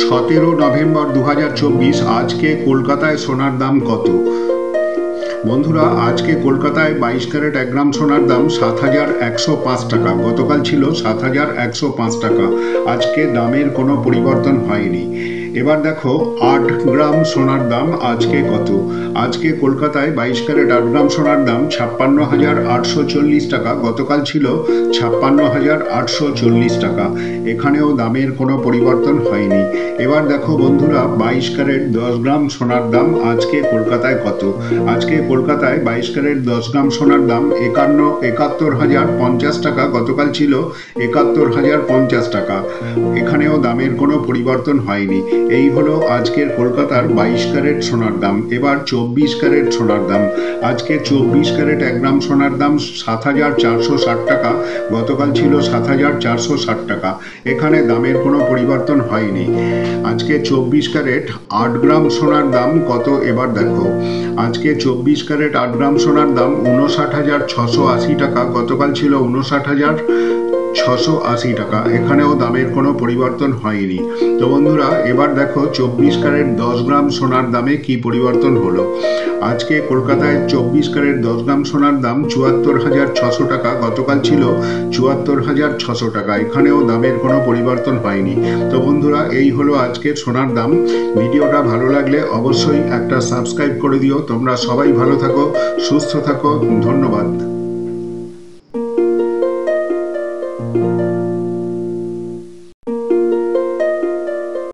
17 November 2024। আজকে কলকাতায় সোনার দাম কত? বন্ধুরা, আজকে কলকাতায় 22 ক্যারেট 1 গ্রাম সোনার দাম 7,105 টাকা। গতকাল ছিল 7,105 টাকা। আজকে দামের কোনো পরিবর্তন হয়নি। এবার দেখো 8 গ্রাম সোনার দাম আজকে কত। আজকে কলকাতায় 22 ক্যারেট 8 গ্রাম সোনার দাম 56,840 টাকা। গতকাল ছিল 56,840 টাকা। এখানেও দামের কোনো পরিবর্তন হয়নি। এবার দেখো বন্ধুরা, 22 ক্যারেট 10 গ্রাম সোনার দাম আজকে কলকাতায় কত। আজকে কলকাতায় 22 ক্যারেট 10 গ্রাম সোনার দাম 71,50 টাকা। গতকাল ছিল 71,050 টাকা। এখানেও দামের কোনো পরিবর্তন হয়নি। এই হলো আজকের কলকাতার 22 ক্যারেট সোনার দাম। এবার 24 ক্যারেট সোনার দাম। আজকে 24 ক্যারেট 1 গ্রাম সোনার দাম 7,460 টাকা। গতকাল ছিল 7,460 টাকা। এখানে দামের কোনো পরিবর্তন হয়নি। আজকে 24 ক্যারেট 8 গ্রাম সোনার দাম কত এবার দেখো। আজকে 24 ক্যারেট 8 গ্রাম সোনার দাম 59,680 টাকা। গতকাল ছিল 59,680 টাকা। এখানেও দামের কোনো পরিবর্তন হয়নি। তো বন্ধুরা, এবার দেখো 24 ক্যারেট 10 গ্রাম সোনার দামে কি পরিবর্তন হলো। আজকে কলকাতায় 24 ক্যারেট 10 গ্রাম সোনার দাম 74,600 টাকা। গতকাল ছিল 74,600 টাকা। এখানেও দামের কোনো পরিবর্তন হয়নি। তো বন্ধুরা, এই হলো আজকের সোনার দাম। ভিডিওটা ভালো লাগলে অবশ্যই একটা সাবস্ক্রাইব করে দিও। তোমরা সবাই ভালো থাকো, সুস্থ থাকো। ধন্যবাদ।